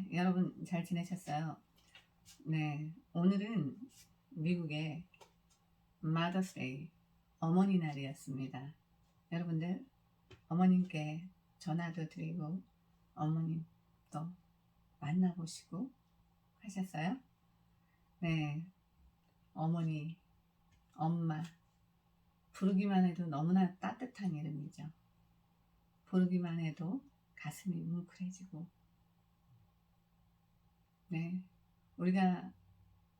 네, 여러분 잘 지내셨어요? 네, 오늘은 미국의 마더스데이, 어머니 날이었습니다. 여러분들 어머님께 전화도 드리고 어머님 또 만나보시고 하셨어요? 네, 어머니, 엄마 부르기만 해도 너무나 따뜻한 이름이죠. 부르기만 해도 가슴이 뭉클해지고, 네, 우리가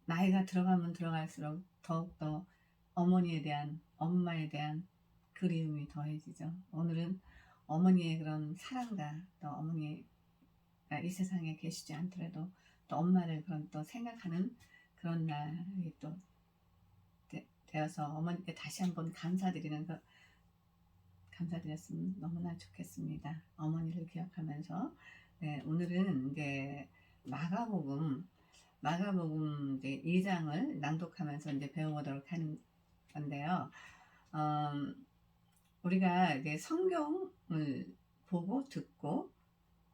나이가 들어가면 들어갈수록 더욱더 어머니에 대한, 엄마에 대한 그리움이 더해지죠. 오늘은 어머니의 그런 사랑과 또 어머니가 이 세상에 계시지 않더라도 또 엄마를 그런 또 생각하는 그런 날이 또 되어서 어머니께 다시 한번 감사드리는 것, 감사드렸으면 너무나 좋겠습니다. 어머니를 기억하면서. 네, 오늘은 이제 마가복음 이제 2장을 낭독하면서 이제 배워보도록 하는 건데요. 우리가 이제 성경을 보고 듣고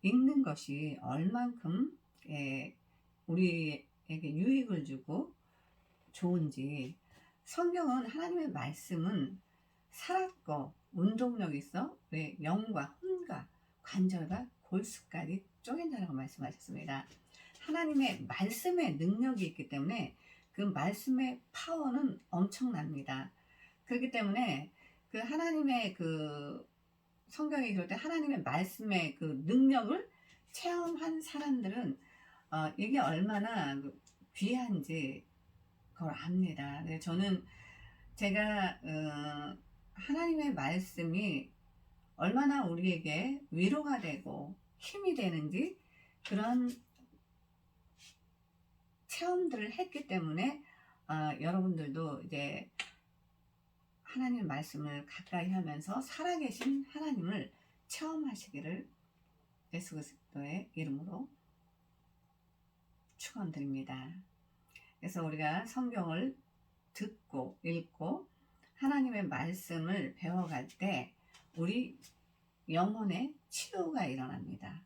읽는 것이 얼만큼 우리에게 유익을 주고 좋은지, 성경은 하나님의 말씀은 살았고 운동력 있어 우리 영과 혼과 관절과 골수까지 쪼갠다라고 말씀하셨습니다. 하나님의 말씀의 능력이 있기 때문에 그 말씀의 파워는 엄청납니다. 그렇기 때문에 그 하나님의 그 성경에 그럴 때 하나님의 말씀의 그 능력을 체험한 사람들은 이게 얼마나 귀한지 그걸 압니다. 저는 제가 하나님의 말씀이 얼마나 우리에게 위로가 되고 힘이 되는지 그런 체험들을 했기 때문에 여러분들도 이제 하나님 말씀을 가까이 하면서 살아계신 하나님을 체험하시기를 예수 그리스도의 이름으로 축원드립니다. 그래서 우리가 성경을 듣고 읽고 하나님의 말씀을 배워갈 때 우리 영혼의 치유가 일어납니다.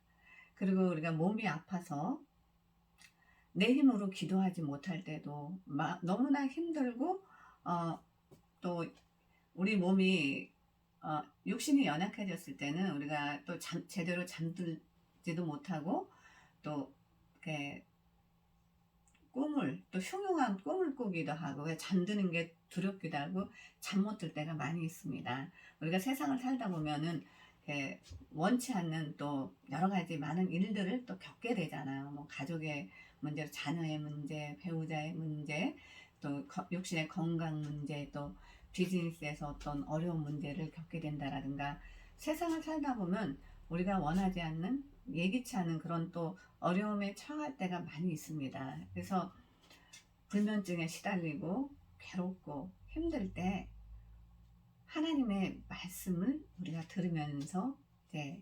그리고 우리가 몸이 아파서 내 힘으로 기도하지 못할 때도 너무나 힘들고 또 우리 몸이 육신이 연약해졌을 때는 우리가 또 제대로 잠들지도 못하고 또 이렇게 또 흉흉한 꿈을 꾸기도 하고 잠드는 게 두렵기도 하고 잠 못 들 때가 많이 있습니다. 우리가 세상을 살다 보면은 원치 않는 또 여러 가지 많은 일들을 또 겪게 되잖아요. 뭐 가족의 문제, 자녀의 문제, 배우자의 문제, 또 육신의 건강 문제, 또 비즈니스에서 어떤 어려운 문제를 겪게 된다라든가 세상을 살다 보면 우리가 원하지 않는 예기치 않은 그런 또 어려움에 처할 때가 많이 있습니다. 그래서 불면증에 시달리고 괴롭고 힘들 때 하나님의 말씀을 우리가 들으면서 이제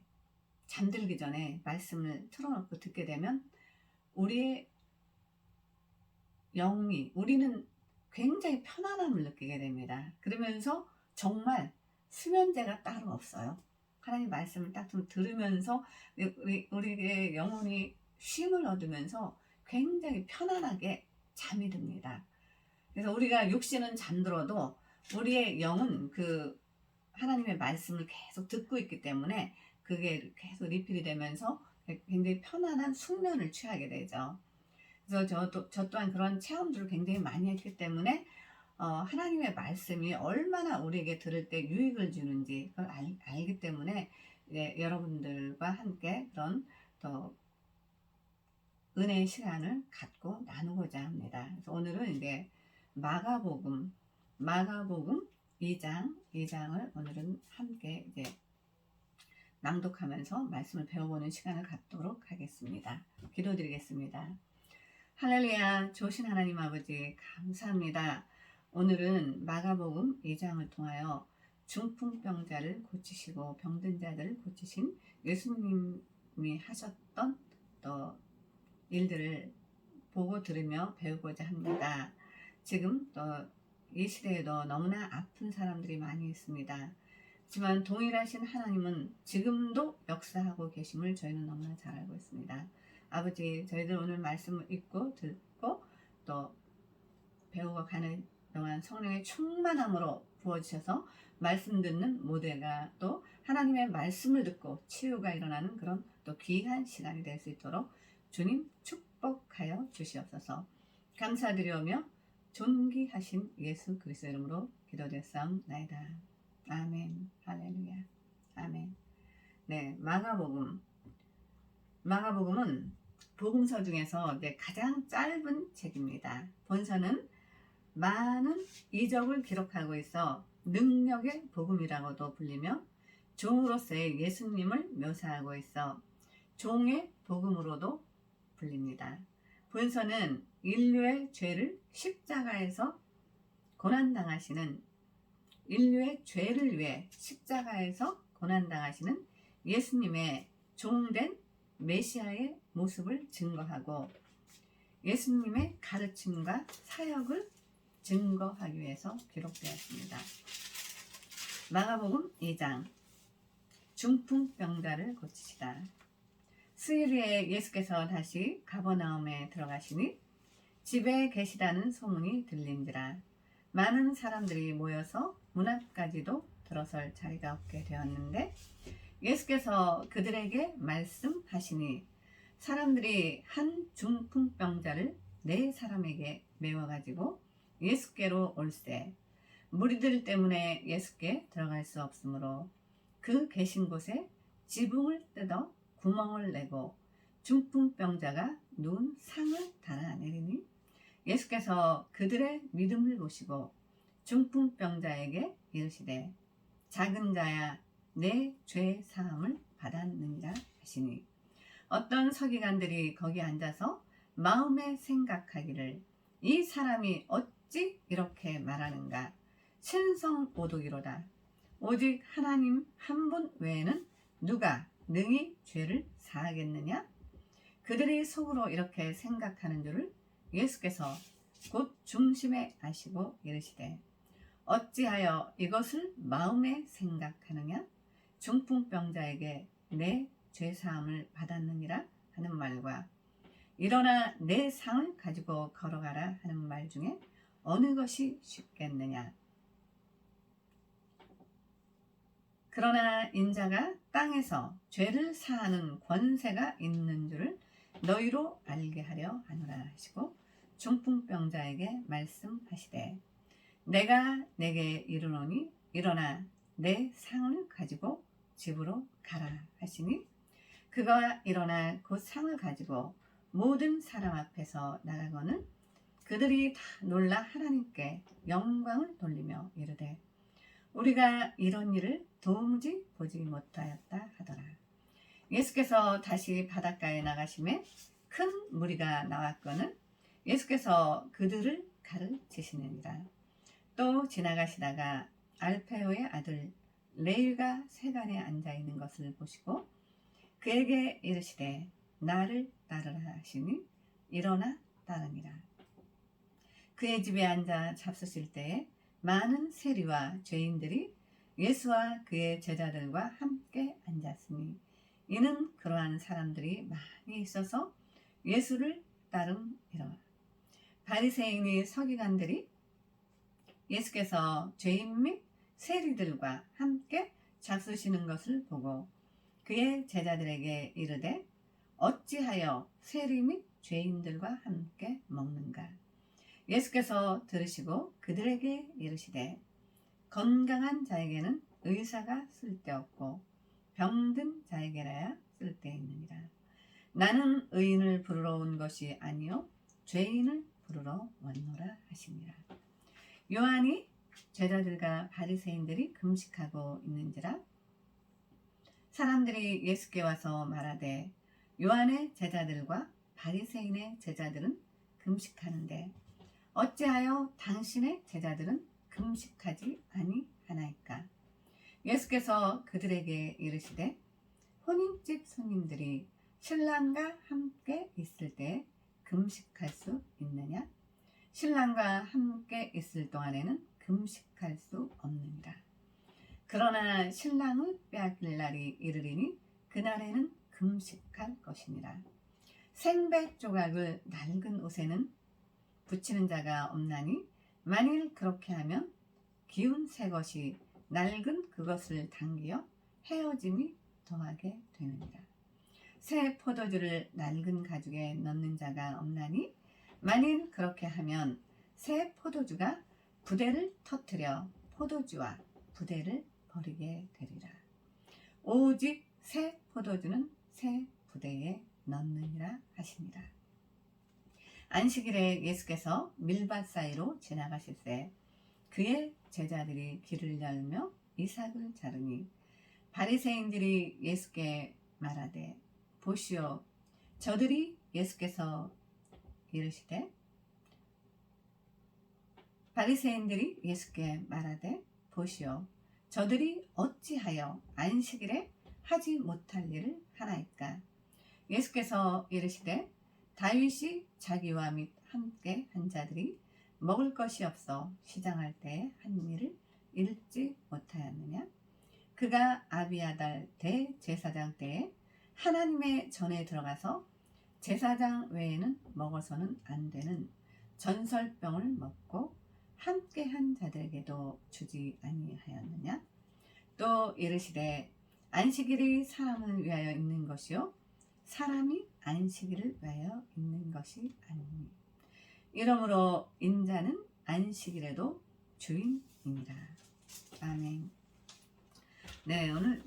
잠들기 전에 말씀을 틀어놓고 듣게 되면 우리의 우리는 굉장히 편안함을 느끼게 됩니다. 그러면서 정말 수면제가 따로 없어요. 하나님 말씀을 딱 좀 들으면서 우리의 영혼이 쉼을 얻으면서 굉장히 편안하게 잠이 듭니다. 그래서 우리가 육신은 잠들어도 우리의 영은 그 하나님의 말씀을 계속 듣고 있기 때문에 그게 계속 리필이 되면서 굉장히 편안한 숙면을 취하게 되죠. 그래서 저 또한 그런 체험들을 굉장히 많이 했기 때문에 하나님의 말씀이 얼마나 우리에게 들을 때 유익을 주는지 그걸 알기 때문에 여러분들과 함께 그런 더 은혜의 시간을 갖고 나누고자 합니다. 그래서 오늘은 이제 마가복음 2장을 오늘은 함께 이제 낭독하면서 말씀을 배워보는 시간을 갖도록 하겠습니다. 기도드리겠습니다. 할렐루야, 좋으신 하나님 아버지 감사합니다. 오늘은 마가복음 2장을 통하여 중풍병자를 고치시고 병든 자들을 고치신 예수님이 하셨던 또 일들을 보고 들으며 배우고자 합니다. 지금 또 이 시대에도 너무나 아픈 사람들이 많이 있습니다. 하지만 동일하신 하나님은 지금도 역사하고 계심을 저희는 너무나 잘 알고 있습니다. 아버지, 저희들 오늘 말씀을 읽고 듣고 또 배우고 가는 동안 성령의 충만함으로 부어주셔서 말씀 듣는 모두가 또 하나님의 말씀을 듣고 치유가 일어나는 그런 또 귀한 시간이 될 수 있도록 주님 축복하여 주시옵소서. 감사드리오며 존귀하신 예수 그리스도 이름으로 기도드렸사옵나이다. 아멘. 할렐루야. 아멘. 네, 마가복음은 복음서 중에서 가장 짧은 책입니다. 본서는 많은 이적을 기록하고 있어 능력의 복음이라고도 불리며 종으로서의 예수님을 묘사하고 있어 종의 복음으로도 불립니다. 본서는 인류의 죄를 십자가에서 고난당하시는 인류의 죄를 위해 십자가에서 고난당하시는 예수님의 종된 메시아의 모습을 증거하고 예수님의 가르침과 사역을 증거하기 위해서 기록되었습니다. 마가복음 2장 중풍병자를 고치시다. 수요일에 예수께서 다시 가버나움에 들어가시니 집에 계시다는 소문이 들린지라 많은 사람들이 모여서 문 앞까지도 들어설 자리가 없게 되었는데 예수께서 그들에게 말씀하시니 사람들이 한 중풍병자를 4사람에게 메워가지고 예수께로 올세 무리들 때문에 예수께 들어갈 수 없으므로 그 계신 곳에 지붕을 뜯어 구멍을 내고 중풍병자가 누운 상을 달아내리니 예수께서 그들의 믿음을 보시고 중풍병자에게 이르시되 작은 자야 내 죄 사함을 받았느니라 하시니 어떤 서기관들이 거기 앉아서 마음에 생각하기를 이 사람이 어찌 이렇게 말하는가 신성오독이로다 오직 하나님 한 분 외에는 누가 능히 죄를 사하겠느냐 그들이 속으로 이렇게 생각하는 줄을 예수께서 곧 중심에 아시고 이르시되 어찌하여 이것을 마음에 생각하느냐 중풍병자에게 내 죄사함을 받았느니라 하는 말과 일어나 내 상을 가지고 걸어가라 하는 말 중에 어느 것이 쉽겠느냐 그러나 인자가 땅에서 죄를 사하는 권세가 있는 줄을 너희로 알게 하려 하노라 하시고 중풍병자에게 말씀하시되 내가 내게 이르노니 일어나 내 상을 가지고 집으로 가라 하시니 그가 일어나 곧 상을 가지고 모든 사람 앞에서 나가거늘 그들이 다 놀라 하나님께 영광을 돌리며 이르되 우리가 이런 일을 도무지 보지 못하였다 하더라. 예수께서 다시 바닷가에 나가심에 큰 무리가 나왔거늘 예수께서 그들을 가르치시느니라. 또 지나가시다가 알페오의 아들 레위가 세간에 앉아 있는 것을 보시고 그에게 이르시되 나를 따르라 하시니 일어나 따르니라. 그의 집에 앉아 잡수실 때에 많은 세리와 죄인들이 예수와 그의 제자들과 함께 앉았으니 이는 그러한 사람들이 많이 있어서 예수를 따름이라. 바리새인의 서기관들이 예수께서 죄인 및 세리들과 함께 잡수시는 것을 보고 그의 제자들에게 이르되 어찌하여 세리 및 죄인들과 함께 먹는가 예수께서 들으시고 그들에게 이르시되 건강한 자에게는 의사가 쓸데없고 병든 자에게라야 쓸데있느니라. 나는 의인을 부르러 온 것이 아니요 죄인을 부르러 왔노라 하시니라. 요한이 제자들과 바리새인들이 금식하고 있는지라 사람들이 예수께 와서 말하되 요한의 제자들과 바리새인의 제자들은 금식하는데 어찌하여 당신의 제자들은 금식하지 아니하나이까? 예수께서 그들에게 이르시되 혼인집 손님들이 신랑과 함께 있을 때 금식할 수 있느냐? 신랑과 함께 있을 동안에는 금식할 수 없느니라. 그러나 신랑을 빼앗길 날이 이르리니 그날에는 금식할 것이니라. 생백 조각을 낡은 옷에는 붙이는 자가 없나니 만일 그렇게 하면 기운 새 것이 낡은 그것을 당기어 헤어짐이 더하게 되느니라. 새 포도주를 낡은 가죽에 넣는 자가 없나니 만일 그렇게 하면 새 포도주가 부대를 터뜨려 포도주와 부대를 버리게 되리라. 오직 새 포도주는 새 부대에 넣느니라 하시니라. 안식일에 예수께서 밀밭 사이로 지나가실 때 그의 제자들이 길을 열며 이삭을 자르니 바리새인들이 예수께 말하되 보시오, 저들이 예수께서 이르시되 바리새인들이 예수께 말하되 보시오, 저들이 어찌하여 안식일에 하지 못할 일을 하나이까? 예수께서 이르시되 다윗이 자기와 및 함께 한 자들이 먹을 것이 없어 시장할 때에 한 일을 읽지 못하였느냐? 그가 아비아달 대제사장 때에 하나님의 전에 들어가서 제사장 외에는 먹어서는 안 되는 전설병을 먹고 함께 한 자들에게도 주지 아니하였느냐? 또 이르시되 안식일이 사람을 위하여 있는 것이요 사람이 안식일을 위하여 있는 것이 아니니 이러므로 인자는 안식일에도 주인이니라. 아멘. 네, 오늘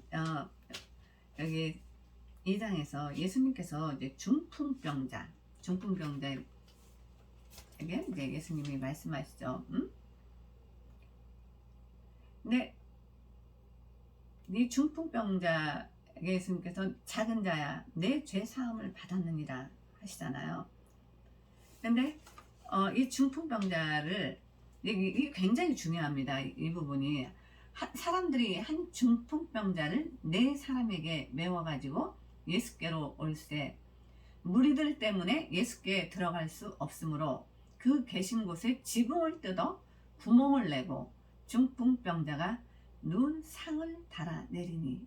여기 2장에서 예수님께서 이제 중풍병자에게 이제 예수님이 말씀하시죠. 네, 네 중풍병자에게 예수님께서 작은 자야, 내 죄 사함을 받았느니라 하시잖아요. 근데 이 중풍병자를 이게 굉장히 중요합니다. 이 부분이 사람들이 한 중풍병자를 네 사람에게 메워가지고 예수께로 올세 무리들 때문에 예수께 들어갈 수 없으므로 그 계신 곳에 지붕을 뜯어 구멍을 내고 중풍병자가 누운 상을 달아 내리니.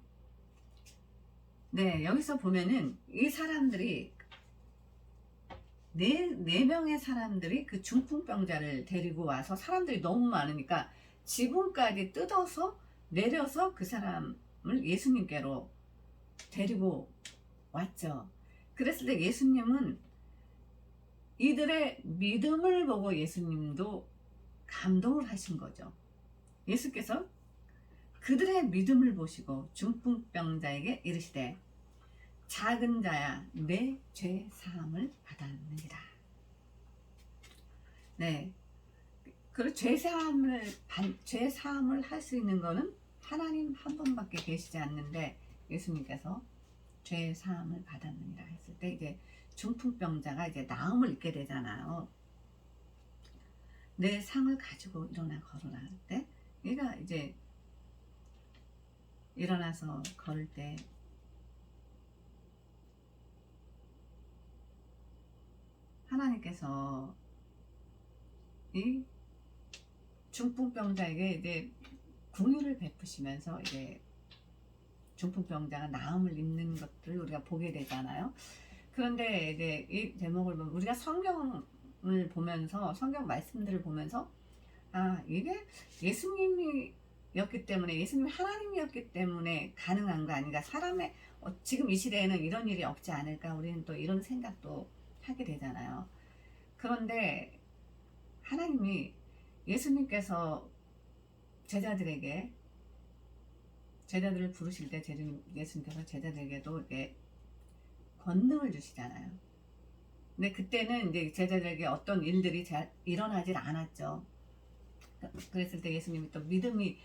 네, 여기서 보면은 이 사람들이 네 명의 사람들이 그 중풍병자를 데리고 와서 사람들이 너무 많으니까 지붕까지 뜯어서 내려서 그 사람을 예수님께로 데리고 왔죠. 그랬을 때 예수님은 이들의 믿음을 보고 예수님도 감동을 하신 거죠. 예수께서 그들의 믿음을 보시고 중풍병자에게 이르시되 작은 자야, 내 죄 사함을 받았느니라. 네, 그리고 죄 사함을 할 수 있는 거는 하나님 한 분밖에 계시지 않는데 예수님께서 죄 사함을 받았느니라 했을 때 이제 중풍병자가 이제 나음을 입게 되잖아요. 내 상을 가지고 일어나 걸으라 할 때 얘가 이제 일어나서 걸을 때 하나님께서 이 중풍병자에게 이제 긍휼을 베푸시면서 이제 중풍병자가 나음을 입는 것들을 우리가 보게 되잖아요. 그런데 이제 이 대목을 보면 우리가 성경을 보면서 성경 말씀들을 보면서 이게 예수님이었기 때문에 예수님이 하나님이었기 때문에 가능한 거 아닌가, 사람의 지금 이 시대에는 이런 일이 없지 않을까, 우리는 또 이런 생각도 하게 되잖아요. 그런데 하나님이 예수님께서 제자들을 부르실 때 예수님께서 제자들에게도 이렇게 권능을 주시잖아요. 근데 그때는 이제 제자들에게 어떤 일들이 잘 일어나질 않았죠. 그랬을 때 예수님이 또 믿음이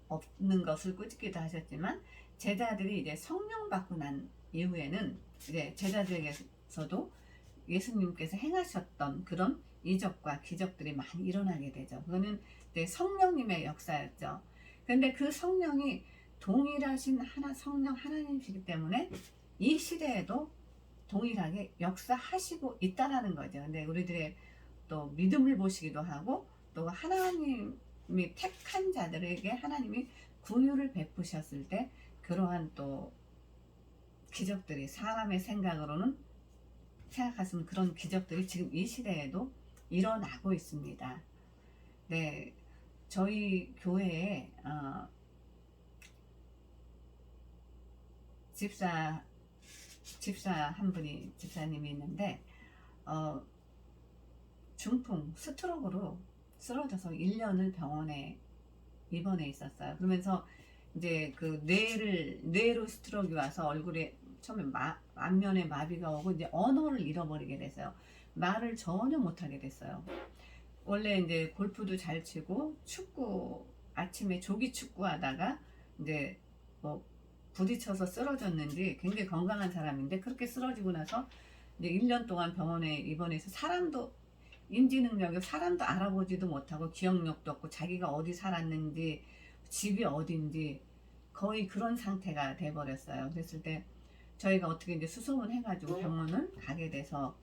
없는 것을 꾸짖기도 하셨지만 제자들이 이제 성령 받고 난 이후에는 이제 제자들에게서도 예수님께서 행하셨던 그런 이적과 기적들이 많이 일어나게 되죠. 그거는 이제 성령님의 역사였죠. 그런데 그 성령이 동일하신 성령 하나님이시기 때문에 이 시대에도 동일하게 역사하시고 있다라는 거죠. 근데 우리들의 또 믿음을 보시기도 하고 또 하나님이 택한 자들에게 하나님이 긍휼을 베푸셨을 때 그러한 또 기적들이 사람의 생각으로는 생각하시면 그런 기적들이 지금 이 시대에도 일어나고 있습니다. 네, 저희 교회에 집사 한 분이 집사님이 있는데 중풍 스트로크로 쓰러져서 1년을 병원에 입원해 있었어요. 그러면서 이제 그 뇌로 스트로크가 와서 얼굴에 처음에 안면에 마비가 오고 이제 언어를 잃어버리게 됐어요. 말을 전혀 못하게 됐어요. 원래 이제 골프도 잘 치고 축구 아침에 조기 축구 하다가 이제 뭐 부딪혀서 쓰러졌는지 굉장히 건강한 사람인데 그렇게 쓰러지고 나서 이제 1년 동안 병원에 입원해서 사람도 인지 능력이 사람도 알아보지도 못하고 기억력도 없고 자기가 어디 살았는지 집이 어딘지 거의 그런 상태가 돼 버렸어요. 그랬을 때 저희가 어떻게 이제 수소문 해가지고 병원을 가게 돼서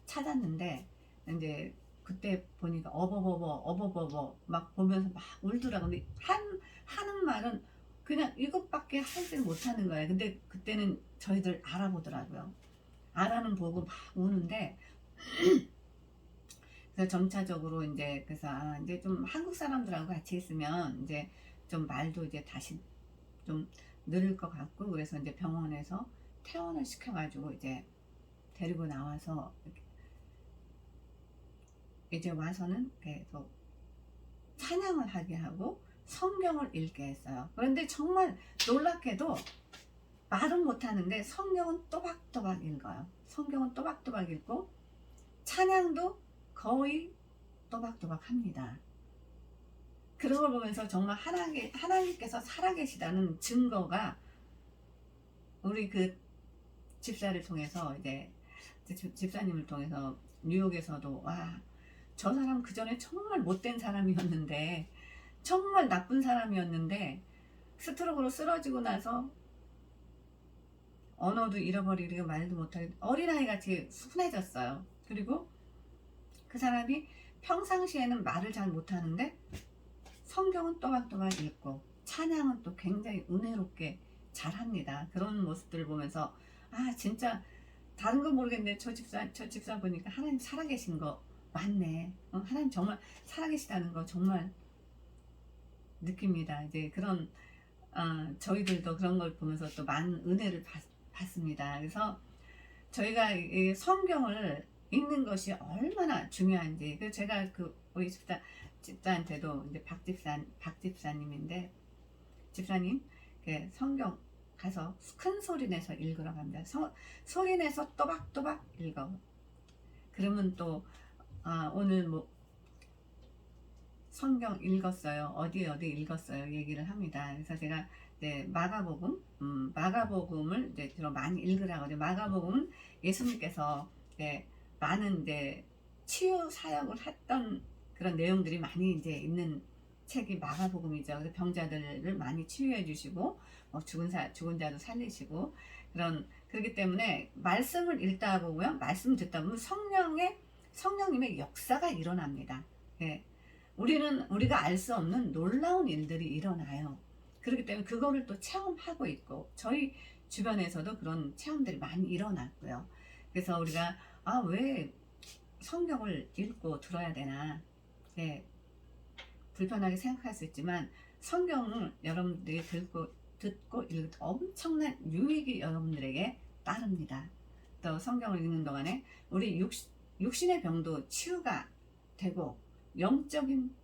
찾았는데 이제 그때 보니까 어버버버 막 보면서 막 울더라고. 근데 하는 말은 그냥 이것밖에 하질 못하는 거예요. 근데 그때는 저희들 알아보더라고요. 알아는 보고 막 우는데 그래서 점차적으로 이제 그래서 이제 좀 한국 사람들하고 같이 있으면 이제 좀 말도 이제 다시 좀 늘을 것 같고 그래서 이제 병원에서 퇴원을 시켜가지고 이제 데리고 나와서 이제 와서는 계속 찬양을 하게 하고 성경을 읽게 했어요. 그런데 정말 놀랍게도 말은 못하는데 성경은 또박또박 읽어요. 성경은 또박또박 읽고 찬양도 거의 또박또박 합니다. 그런 걸 보면서 정말 하나님께서 살아계시다는 증거가 우리 그 집사를 통해서 이제 집사님을 통해서 뉴욕에서도 와, 저 사람 그 전에 정말 못된 사람이었는데 정말 나쁜 사람이었는데 스트로크로 쓰러지고 나서 언어도 잃어버리고 말도 못하게 어린아이 같이 순해졌어요. 그리고 그 사람이 평상시에는 말을 잘 못하는데 성경은 또박또박 읽고 찬양은 또 굉장히 은혜롭게 잘합니다. 그런 모습들을 보면서 진짜 다른 건 모르겠는데 저 집사 보니까 하나님 살아계신 거 맞네. 하나님 정말 살아계시다는 거 정말 느낍니다. 이제 그런 저희들도 그런 걸 보면서 또 많은 은혜를 받습니다. 그래서 저희가 이 성경을 읽는 것이 얼마나 중요한지 제가 우리 집사한테도 이제 박집사님인데 집사님 성경 가서 큰 소리 내서 읽으라고 합니다. 소리 내서 또박또박 읽어. 그러면 또 오늘 뭐 성경 읽었어요. 어디 읽었어요. 얘기를 합니다. 그래서 제가 이제 마가복음을 이제 주로 많이 읽으라고 하죠. 마가복음은 예수님께서 많은 이제 치유 사역을 했던 그런 내용들이 많이 이제 있는 책이 마가복음이죠. 그래서 병자들을 많이 치유해 주시고 죽은 자도 살리시고 그렇기 때문에 말씀을 읽다 보면 말씀 듣다 보면 성령님의 역사가 일어납니다. 우리가 알 수 없는 놀라운 일들이 일어나요. 그렇기 때문에 그거를 또 체험하고 있고 저희 주변에서도 그런 체험들이 많이 일어났고요. 그래서 우리가 왜 성경을 읽고 들어야 되나 불편하게 생각할 수 있지만 성경을 여러분들이 듣고 읽을 엄청난 유익이 여러분들에게 따릅니다. 또 성경을 읽는 동안에 우리 육신의 병도 치유가 되고 영적인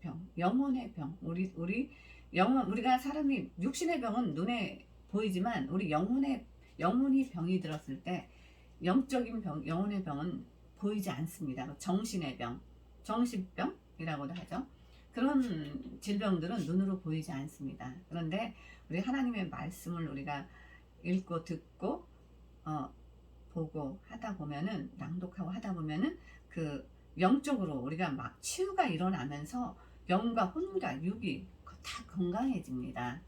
병, 영혼의 병, 우리가 사람이 육신의 병은 눈에 보이지만 우리 영혼이 병이 들었을 때 영적인 병, 영혼의 병은 보이지 않습니다. 정신의 병, 정신병이라고도 하죠. 그런 질병들은 눈으로 보이지 않습니다. 그런데 우리 하나님의 말씀을 우리가 읽고 듣고 보고 하다 보면은 낭독하고 하다 보면은 그 영적으로 우리가 막 치유가 일어나면서 영과 혼과 육이 다 건강해집니다.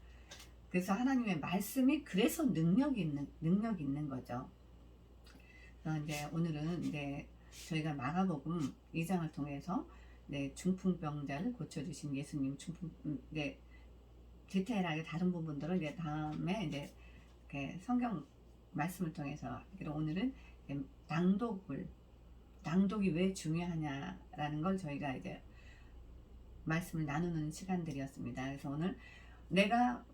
그래서 하나님의 말씀이 그래서 능력이 있는 거죠. 그래서 이제 오늘은 이제 저희가 마가복음 2장을 통해서 중풍병자를 고쳐주신 예수님 디테일하게 다른 부분들을 이제 다음에 이제 이렇게 성경 말씀을 통해서 오늘은 낭독이 왜 중요하냐라는 걸 저희가 이제 말씀을 나누는 시간들이었습니다. 그래서 오늘 내가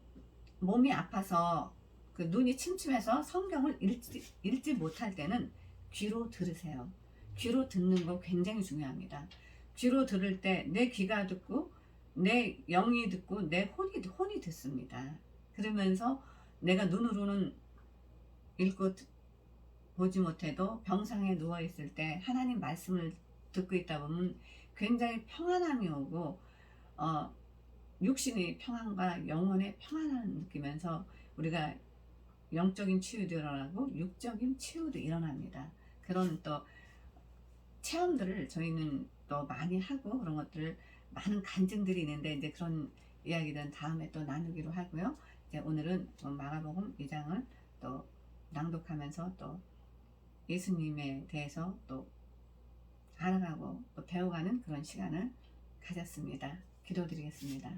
몸이 아파서 그 눈이 침침해서 성경을 읽지 못할 때는 귀로 들으세요. 귀로 듣는 거 굉장히 중요합니다. 귀로 들을 때 내 귀가 듣고 내 영이 듣고 내 혼이 듣습니다. 그러면서 내가 눈으로는 읽고 보지 못해도 병상에 누워있을 때 하나님 말씀을 듣고 있다 보면 굉장히 평안함이 오고 육신의 평안과 영혼의 평안을 느끼면서 우리가 영적인 치유도 일어나고 육적인 치유도 일어납니다. 그런 또 체험들을 저희는 또 많이 하고 그런 것들을 많은 간증들이 있는데 이제 그런 이야기는 다음에 또 나누기로 하고요. 이제 오늘은 마가복음 2장을 또 낭독하면서 또 예수님에 대해서 또 알아가고 또 배워가는 그런 시간을 가졌습니다. 기도드리겠습니다.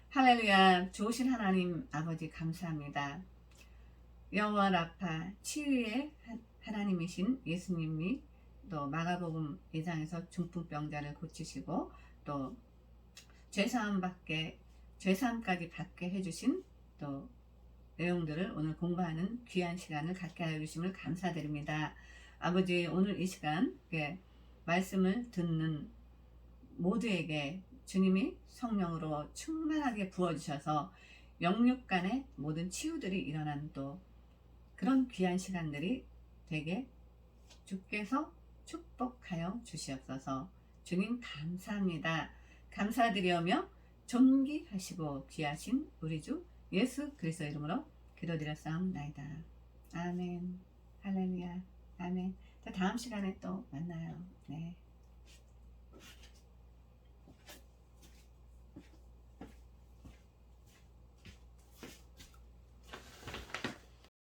할렐루야. 좋으신 하나님 아버지 감사합니다. 여호와 라파 치유의 하나님이신 예수님이 또 마가복음 2장에서 중풍병자를 고치시고 또 죄사함까지 받게 해주신 또 내용들을 오늘 공부하는 귀한 시간을 갖게 하여 주심을 감사드립니다. 아버지, 오늘 이 시간 말씀을 듣는 모두에게 주님이 성령으로 충만하게 부어주셔서 영육 간의 모든 치유들이 일어난 또 그런 귀한 시간들이 되게 주께서 축복하여 주시옵소서. 주님 감사합니다. 감사드리오며 존귀하시고 귀하신 우리 주 예수 그리스도 이름으로 기도드렸사옵나이다. 아멘. 할렐루야. 아멘. 자, 다음 시간에 또 만나요. 네.